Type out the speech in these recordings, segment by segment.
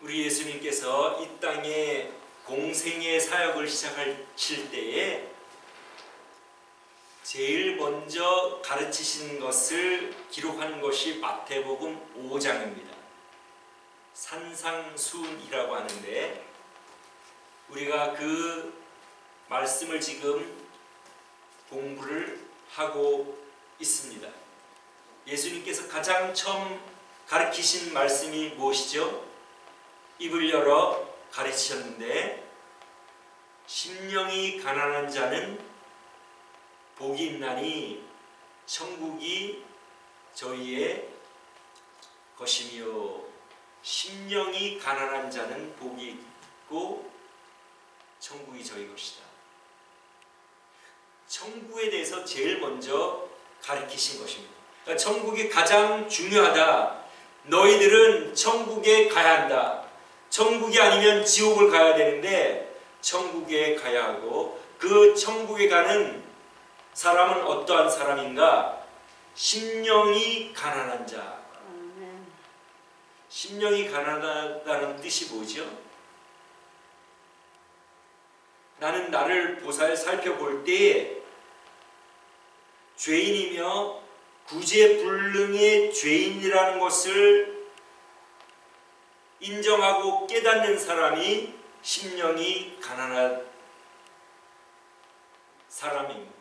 우리 예수님께서 이 땅에 공생의 사역을 시작하실 때에 제일 먼저 가르치신 것을 기록한 것이 마태복음 5장입니다. 산상수훈이라고 하는데 우리가 그 말씀을 지금 공부를 하고 있습니다. 예수님께서 가장 처음 가르치신 말씀이 무엇이죠? 입을 열어 가르치셨는데 심령이 가난한 자는 복이 있나니 천국이 저희의 것이며, 심령이 가난한 자는 복이 있고 천국이 저희 것이다. 천국에 대해서 제일 먼저 가르치신 것입니다. 그러니까 천국이 가장 중요하다. 너희들은 천국에 가야 한다. 천국이 아니면 지옥을 가야 되는데 천국에 가야 하고, 그 천국에 가는 사람은 어떠한 사람인가? 심령이 가난한 자. 심령이 가난하다는 뜻이 뭐죠? 나는 나를 보살 살펴볼 때에 죄인이며 구제불능의 죄인이라는 것을 인정하고 깨닫는 사람이 심령이 가난한 사람입니다.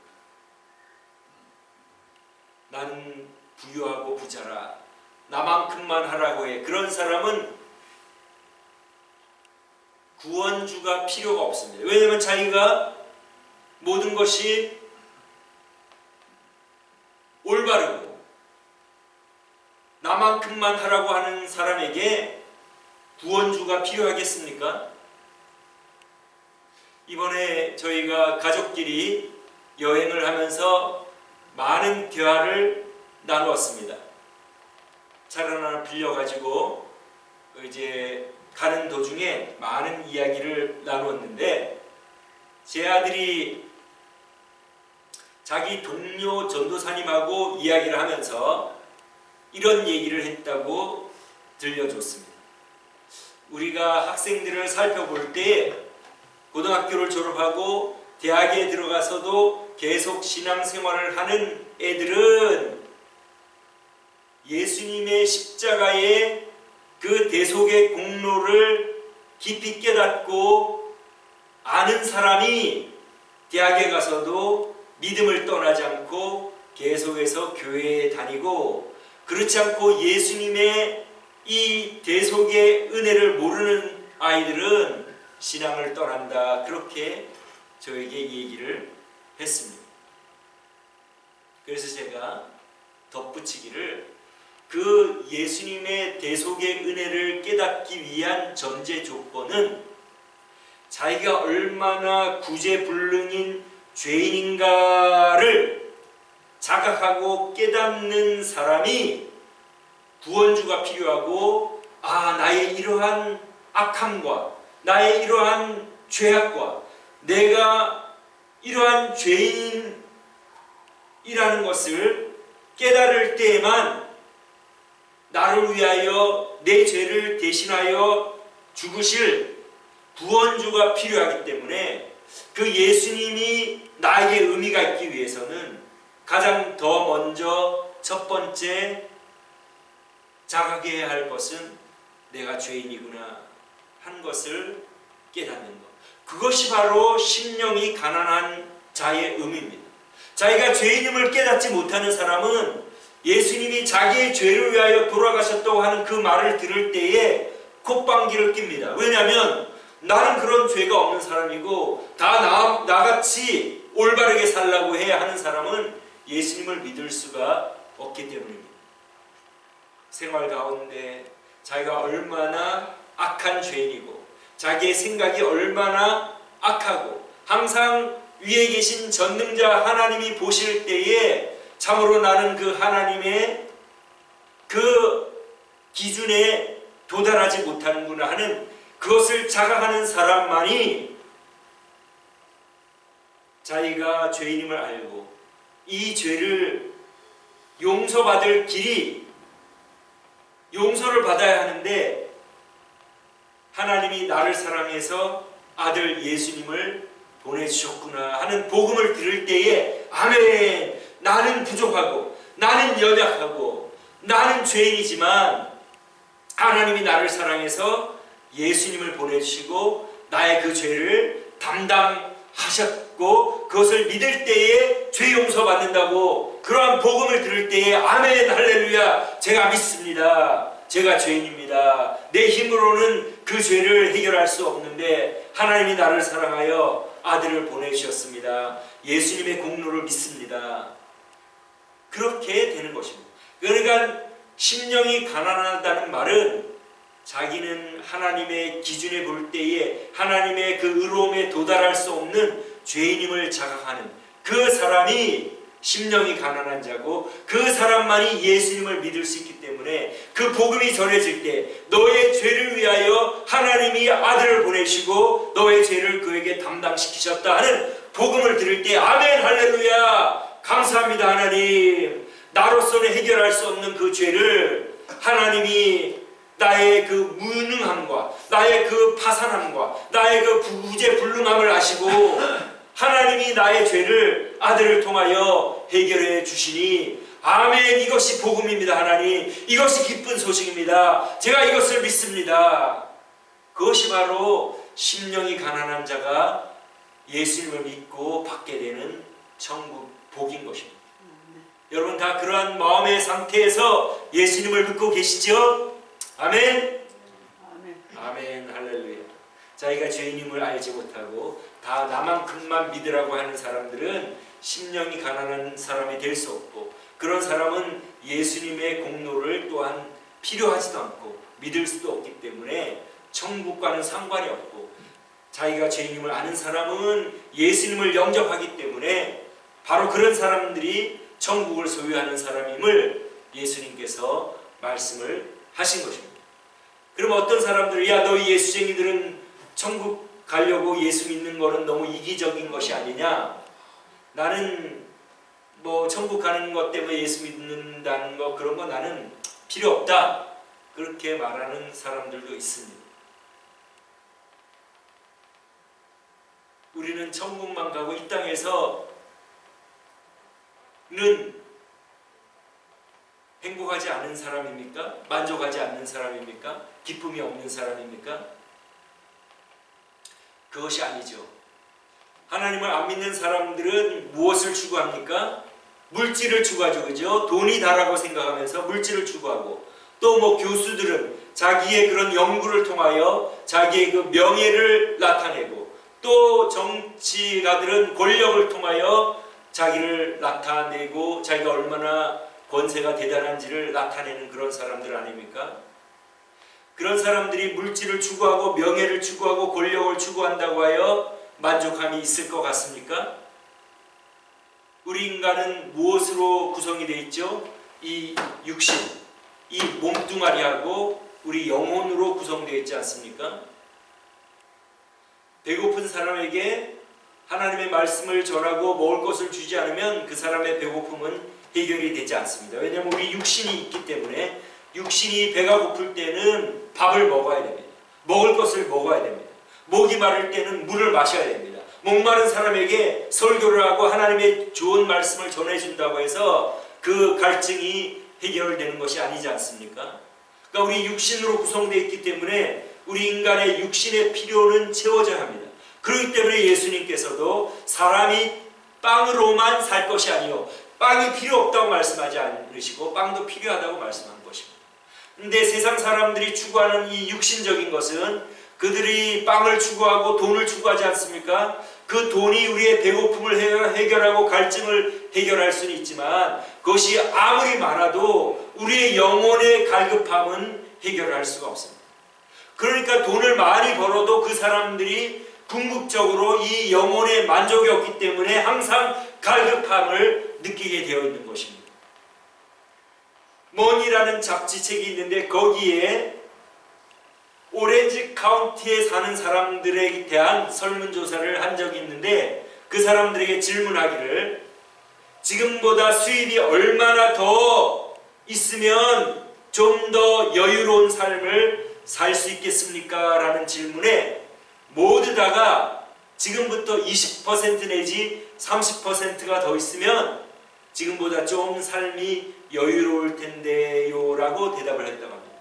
나는 부유하고 부자라, 나만큼만 하라고 해. 그런 사람은 구원주가 필요가 없습니다. 왜냐하면 자기가 모든 것이 올바르고 나만큼만 하라고 하는 사람에게 구원주가 필요하겠습니까? 이번에 저희가 가족끼리 여행을 하면서 많은 대화를 나누었습니다. 차를 하나 빌려가지고 이제 가는 도중에 많은 이야기를 나누었는데, 제 아들이 자기 동료 전도사님하고 이야기를 하면서 이런 얘기를 했다고 들려줬습니다. 우리가 학생들을 살펴볼 때 고등학교를 졸업하고 대학에 들어가서도 계속 신앙생활을 하는 애들은 예수님의 십자가의 그 대속의 공로를 깊이 깨닫고 아는 사람이 대학에 가서도 믿음을 떠나지 않고 계속해서 교회에 다니고, 그렇지 않고 예수님의 이 대속의 은혜를 모르는 아이들은 신앙을 떠난다. 그렇게 저에게 얘기를 했습니다. 그래서 제가 덧붙이기를, 그 예수님의 대속의 은혜를 깨닫기 위한 전제 조건은 자기가 얼마나 구제불능인 죄인인가를 자각하고 깨닫는 사람이 구원주가 필요하고, 나의 이러한 악함과 나의 이러한 죄악과 내가 이러한 죄인이라는 것을 깨달을 때에만 나를 위하여 내 죄를 대신하여 죽으실 구원주가 필요하기 때문에, 그 예수님이 나에게 의미가 있기 위해서는 가장 더 먼저 첫 번째 자각해야 할 것은 내가 죄인이구나 한 것을 깨닫는 것. 그것이 바로 심령이 가난한 자의 의미입니다. 자기가 죄인임을 깨닫지 못하는 사람은 예수님이 자기의 죄를 위하여 돌아가셨다고 하는 그 말을 들을 때에 콧방귀를 낍니다. 왜냐하면 나는 그런 죄가 없는 사람이고 다 나같이 올바르게 살라고 해야 하는 사람은 예수님을 믿을 수가 없기 때문입니다. 생활 가운데 자기가 얼마나 악한 죄인이고 자기의 생각이 얼마나 악하고 항상 위에 계신 전능자 하나님이 보실 때에 참으로 나는 그 하나님의 그 기준에 도달하지 못하는구나 하는 그것을 자각하는 사람만이 자기가 죄인임을 알고 이 죄를 용서받을 길이 용서를 받아야 하는데 하나님이 나를 사랑해서 아들 예수님을 보내주셨구나 하는 복음을 들을 때에 아멘, 나는 부족하고 나는 연약하고 나는 죄인이지만 하나님이 나를 사랑해서 예수님을 보내주시고 나의 그 죄를 담당하셨고 그것을 믿을 때에 죄 용서받는다고 그러한 복음을 들을 때에 아멘 할렐루야, 제가 믿습니다. 제가 죄인입니다. 내 힘으로는 그 죄를 해결할 수 없는데 하나님이 나를 사랑하여 아들을 보내주셨습니다. 예수님의 공로를 믿습니다. 그렇게 되는 것입니다. 그러니까 심령이 가난하다는 말은 자기는 하나님의 기준에 볼 때에 하나님의 그 의로움에 도달할 수 없는 죄인임을 자각하는 그 사람이 심령이 가난한 자고 그 사람만이 예수님을 믿을 수 있기 때문에 그 복음이 전해질 때 너의 죄를 위하여 하나님이 아들을 보내시고 너의 죄를 그에게 담당시키셨다 하는 복음을 들을 때 아멘 할렐루야, 감사합니다. 하나님, 나로서는 해결할 수 없는 그 죄를 하나님이 나의 그 무능함과 나의 그 파산함과 나의 그 부재불능함을 아시고 하나님이 나의 죄를 아들을 통하여 해결해 주시니 아멘, 이것이 복음입니다. 하나님, 이것이 기쁜 소식입니다. 제가 이것을 믿습니다. 그것이 바로 심령이 가난한 자가 예수님을 믿고 받게 되는 천국 복인 것입니다. 여러분 다 그러한 마음의 상태에서 예수님을 믿고 계시죠? 아멘? 아멘 할렐루야. 자기가 죄인임을 알지 못하고 다 나만큼만 믿으라고 하는 사람들은 심령이 가난한 사람이 될 수 없고 그런 사람은 예수님의 공로를 또한 필요하지도 않고 믿을 수도 없기 때문에 천국과는 상관이 없고 자기가 죄인임을 아는 사람은 예수님을 영접하기 때문에 바로 그런 사람들이 천국을 소유하는 사람임을 예수님께서 말씀을 하신 것입니다. 그럼 어떤 사람들이 야, 너희 예수쟁이들은 천국 가려고 예수 믿는 거는 너무 이기적인 것이 아니냐, 나는 뭐 천국 가는 것 때문에 예수 믿는다는 거 그런 거 나는 필요 없다, 그렇게 말하는 사람들도 있습니다. 우리는 천국만 가고 이 땅에서는 행복하지 않은 사람입니까? 만족하지 않는 사람입니까? 기쁨이 없는 사람입니까? 그것이 아니죠. 하나님을 안 믿는 사람들은 무엇을 추구합니까? 물질을 추구하죠. 그죠? 돈이 다라고 생각하면서 물질을 추구하고, 또 뭐 교수들은 자기의 그런 연구를 통하여 자기의 그 명예를 나타내고, 또 정치가들은 권력을 통하여 자기를 나타내고 자기가 얼마나 권세가 대단한지를 나타내는 그런 사람들 아닙니까? 그런 사람들이 물질을 추구하고 명예를 추구하고 권력을 추구한다고 하여 만족함이 있을 것 같습니까? 우리 인간은 무엇으로 구성이 되어 있죠? 이 육신, 이 몸뚱아리하고 우리 영혼으로 구성되어 있지 않습니까? 배고픈 사람에게 하나님의 말씀을 전하고 먹을 것을 주지 않으면 그 사람의 배고픔은 해결이 되지 않습니다. 왜냐하면 우리 육신이 있기 때문에 육신이 배가 고플 때는 밥을 먹어야 됩니다. 먹을 것을 먹어야 됩니다. 목이 마를 때는 물을 마셔야 됩니다. 목마른 사람에게 설교를 하고 하나님의 좋은 말씀을 전해준다고 해서 그 갈증이 해결되는 것이 아니지 않습니까? 그러니까 우리 육신으로 구성되어 있기 때문에 우리 인간의 육신의 필요는 채워져야 합니다. 그렇기 때문에 예수님께서도 사람이 빵으로만 살 것이 아니요 빵이 필요 없다고 말씀하지 않으시고 빵도 필요하다고 말씀한 것입니다. 그런데 세상 사람들이 추구하는 이 육신적인 것은 그들이 빵을 추구하고 돈을 추구하지 않습니까? 그 돈이 우리의 배고픔을 해결하고 갈증을 해결할 수는 있지만 그것이 아무리 많아도 우리의 영혼의 갈급함은 해결할 수가 없습니다. 그러니까 돈을 많이 벌어도 그 사람들이 궁극적으로 이 영혼의 만족이 없기 때문에 항상 갈급함을 느끼게 되어 있는 것입니다. 머니라는 잡지책이 있는데 거기에 오렌지 카운티에 사는 사람들에 대한 설문조사를 한 적이 있는데 그 사람들에게 질문하기를 지금보다 수입이 얼마나 더 있으면 좀 더 여유로운 삶을 살 수 있겠습니까? 라는 질문에 모두 다가 지금부터 20% 내지 30%가 더 있으면 지금보다 좀 삶이 여유로울 텐데요 라고 대답을 했다고 합니다.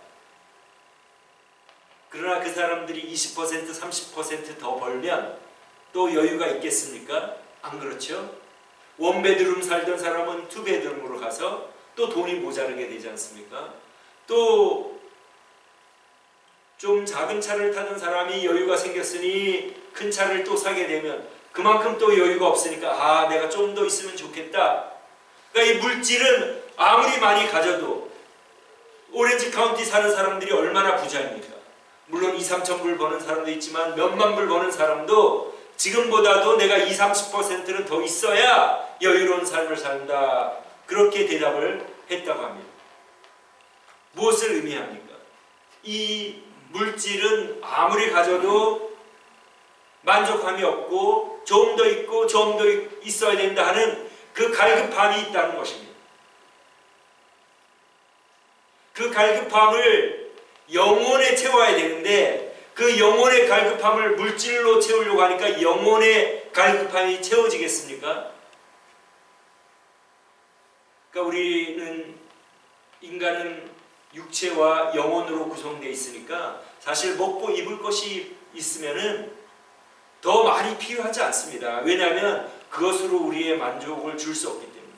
그러나 그 사람들이 20% 30% 더 벌면 또 여유가 있겠습니까? 안 그렇죠? 원베드룸 살던 사람은 투베드룸으로 가서 또 돈이 모자르게 되지 않습니까? 또 좀 작은 차를 타던 사람이 여유가 생겼으니 큰 차를 또 사게 되면 그만큼 또 여유가 없으니까 내가 좀 더 있으면 좋겠다. 그러니까 이 물질은 아무리 많이 가져도 오렌지 카운티 사는 사람들이 얼마나 부자입니까? 물론 2, 3천 불 버는 사람도 있지만 몇만 불 버는 사람도 지금보다도 내가 20, 30%는 더 있어야 여유로운 삶을 산다. 그렇게 대답을 했다고 합니다. 무엇을 의미합니까? 이 물질은 아무리 가져도 만족함이 없고 좀 더 있고 좀 더 있어야 된다 하는 그 갈급함이 있다는 것입니다. 그 갈급함을 영혼에 채워야 되는데 그 영혼의 갈급함을 물질로 채우려고 하니까 영혼의 갈급함이 채워지겠습니까? 그러니까 인간은 육체와 영혼으로 구성되어 있으니까 사실 먹고 입을 것이 있으면은 더 많이 필요하지 않습니다. 왜냐하면 그것으로 우리의 만족을 줄 수 없기 때문에.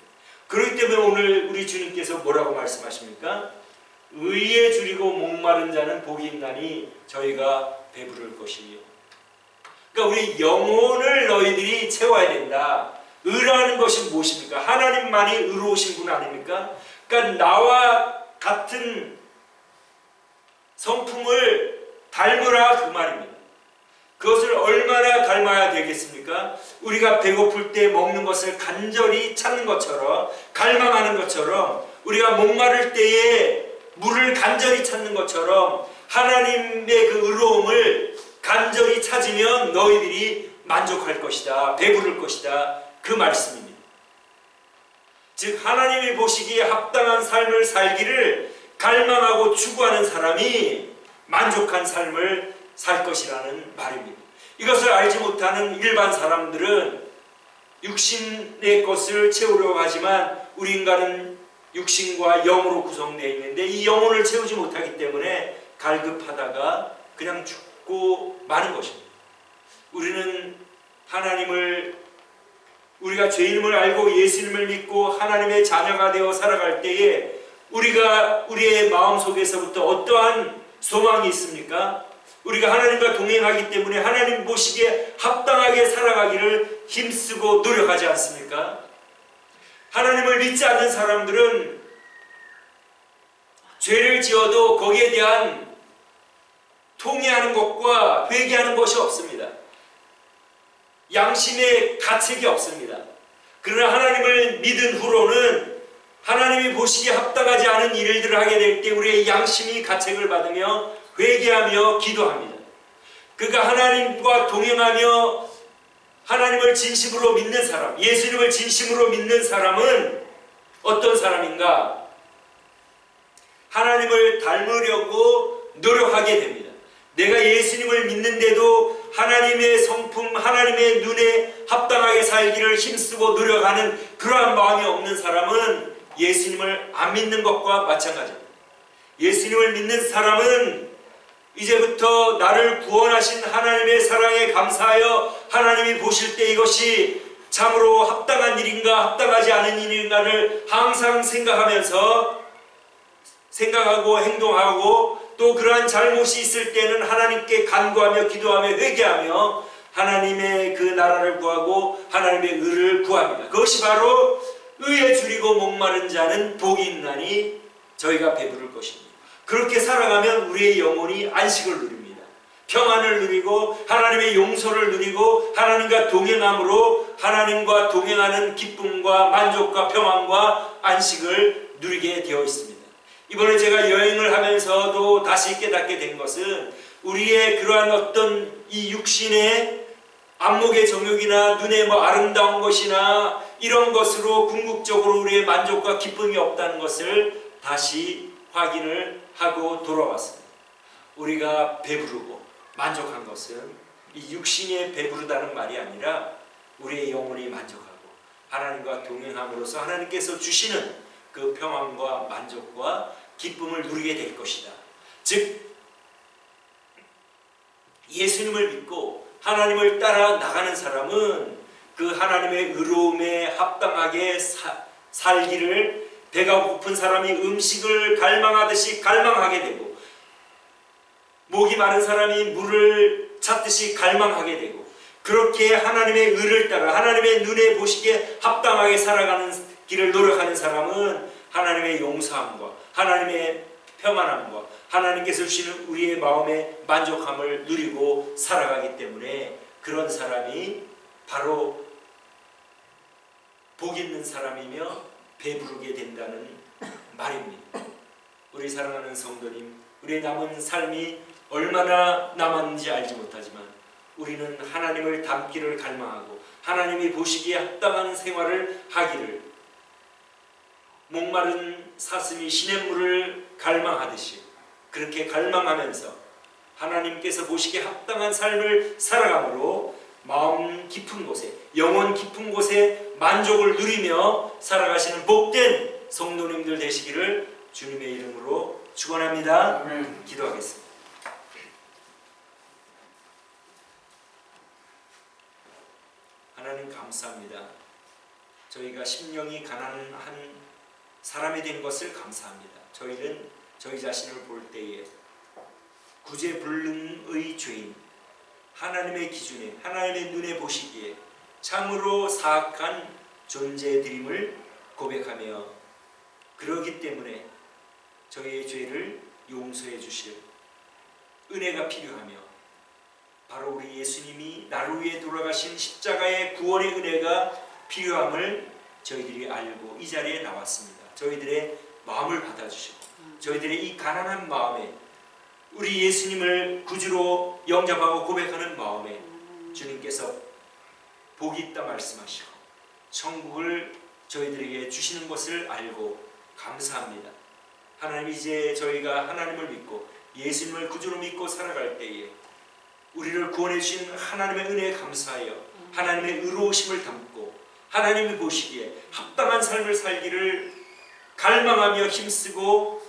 그렇기 때문에 오늘 우리 주님께서 뭐라고 말씀하십니까? 의에 줄이고 목마른 자는 복이 있나니 저희가 배부를 것이요. 그러니까 우리 영혼을 너희들이 채워야 된다. 의라는 것이 무엇입니까? 하나님만이 의로우신 분 아닙니까? 그러니까 나와 같은 성품을 닮으라 그 말입니다. 그것을 얼마나 닮아야 되겠습니까? 우리가 배고플 때 먹는 것을 간절히 찾는 것처럼, 갈망하는 것처럼, 우리가 목마를 때에 물을 간절히 찾는 것처럼 하나님의 그 의로움을 간절히 찾으면 너희들이 만족할 것이다, 배부를 것이다, 그 말씀입니다. 즉 하나님이 보시기에 합당한 삶을 살기를 갈망하고 추구하는 사람이 만족한 삶을 살 것이라는 말입니다. 이것을 알지 못하는 일반 사람들은 육신의 것을 채우려고 하지만 우리 인간은 육신과 영으로 구성되어 있는데 이 영혼을 채우지 못하기 때문에 갈급하다가 그냥 죽고 마는 것입니다. 우리는 우리가 죄인임을 알고 예수님을 믿고 하나님의 자녀가 되어 살아갈 때에 우리의 마음속에서부터 어떠한 소망이 있습니까? 우리가 하나님과 동행하기 때문에 하나님 보시기에 합당하게 살아가기를 힘쓰고 노력하지 않습니까? 하나님을 믿지 않는 사람들은 죄를 지어도 거기에 대한 통회하는 것과 회개하는 것이 없습니다. 양심의 가책이 없습니다. 그러나 하나님을 믿은 후로는 하나님이 보시기에 합당하지 않은 일들을 하게 될 때 우리의 양심이 가책을 받으며 회개하며 기도합니다. 그러니까 하나님과 동행하며 하나님을 진심으로 믿는 사람, 예수님을 진심으로 믿는 사람은 어떤 사람인가? 하나님을 닮으려고 노력하게 됩니다. 내가 예수님을 믿는데도 하나님의 성품, 하나님의 눈에 합당하게 살기를 힘쓰고 노력하는 그러한 마음이 없는 사람은 예수님을 안 믿는 것과 마찬가지입니다. 예수님을 믿는 사람은 이제부터 나를 구원하신 하나님의 사랑에 감사하여 하나님이 보실 때 이것이 참으로 합당한 일인가 합당하지 않은 일인가를 항상 생각하고 행동하고 또 그러한 잘못이 있을 때는 하나님께 간구하며 기도하며 회개하며 하나님의 그 나라를 구하고 하나님의 의를 구합니다. 그것이 바로 의에 줄이고 목마른 자는 복이 있나니 저희가 배부를 것입니다. 그렇게 살아가면 우리의 영혼이 안식을 누립니다. 평안을 누리고 하나님의 용서를 누리고 하나님과 동행함으로 하나님과 동행하는 기쁨과 만족과 평안과 안식을 누리게 되어 있습니다. 이번에 제가 여행을 하면서도 다시 깨닫게 된 것은 우리의 그러한 어떤 이 육신의 안목의 정욕이나 눈에 아름다운 것이나 이런 것으로 궁극적으로 우리의 만족과 기쁨이 없다는 것을 다시 확인을 하고 돌아왔습니다. 우리가 배부르고 만족한 것은 이 육신에 배부르다는 말이 아니라 우리의 영혼이 만족하고 하나님과 동행함으로써 하나님께서 주시는 그 평안과 만족과 기쁨을 누리게 될 것이다. 즉 예수님을 믿고 하나님을 따라 나가는 사람은 그 하나님의 의로움에 합당하게 살기를 배가 고픈 사람이 음식을 갈망하듯이 갈망하게 되고 목이 마른 사람이 물을 찾듯이 갈망하게 되고 그렇게 하나님의 의를 따라 하나님의 눈에 보시기에 합당하게 살아가는 길을 노력하는 사람은 하나님의 용서함과 하나님의 평안함과 하나님께서 주시는 우리의 마음의 만족함을 누리고 살아가기 때문에 그런 사람이 바로 복 있는 사람이며 배부르게 된다는 말입니다. 우리 사랑하는 성도님, 우리의 남은 삶이 얼마나 남았는지 알지 못하지만 우리는 하나님을 닮기를 갈망하고 하나님이 보시기에 합당한 생활을 하기를 목마른 사슴이 시냇물을 갈망하듯이 그렇게 갈망하면서 하나님께서 보시기에 합당한 삶을 살아감으로 마음 깊은 곳에 영혼 깊은 곳에 만족을 누리며 살아가시는 복된 성도님들 되시기를 주님의 이름으로 축원합니다. 아멘. 기도하겠습니다. 하나님 감사합니다. 저희가 심령이 가난한 사람이 된 것을 감사합니다. 저희는 저희 자신을 볼 때에 구제불능의 죄인, 하나님의 기준에 하나님의 눈에 보시기에 참으로 사악한 존재들임을 고백하며 그러기 때문에 저희의 죄를 용서해 주실 은혜가 필요하며 바로 우리 예수님이 나를 위해 돌아가신 십자가의 구원의 은혜가 필요함을 저희들이 알고 이 자리에 나왔습니다. 저희들의 마음을 받아주시고 저희들의 이 가난한 마음에 우리 예수님을 구주로 영접하고 고백하는 마음에 주님께서 복이 있다 말씀하시고 천국을 저희들에게 주시는 것을 알고 감사합니다. 하나님, 이제 저희가 하나님을 믿고 예수님을 구주로 믿고 살아갈 때에 우리를 구원해 주신 하나님의 은혜에 감사하여 하나님의 의로우심을 담고 하나님이 보시기에 합당한 삶을 살기를 갈망하며 힘쓰고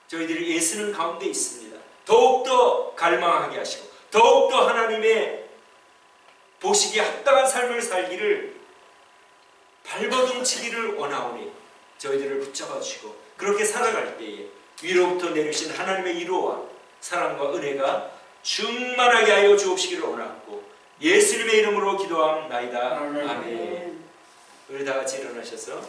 저희들이 애쓰는 가운데 있습니다. 더욱더 갈망하게 하시고 더욱더 하나님의 보시기에 합당한 삶을 살기를 발버둥치기를 원하오니 저희들을 붙잡아 주시고 그렇게 살아갈 때에 위로부터 내리신 하나님의 위로와 사랑과 은혜가 충만하게 하여 주옵시기를 원하고 예수님의 이름으로 기도함나이다. 아멘. 아멘. 우리 다 같이 일어나셔서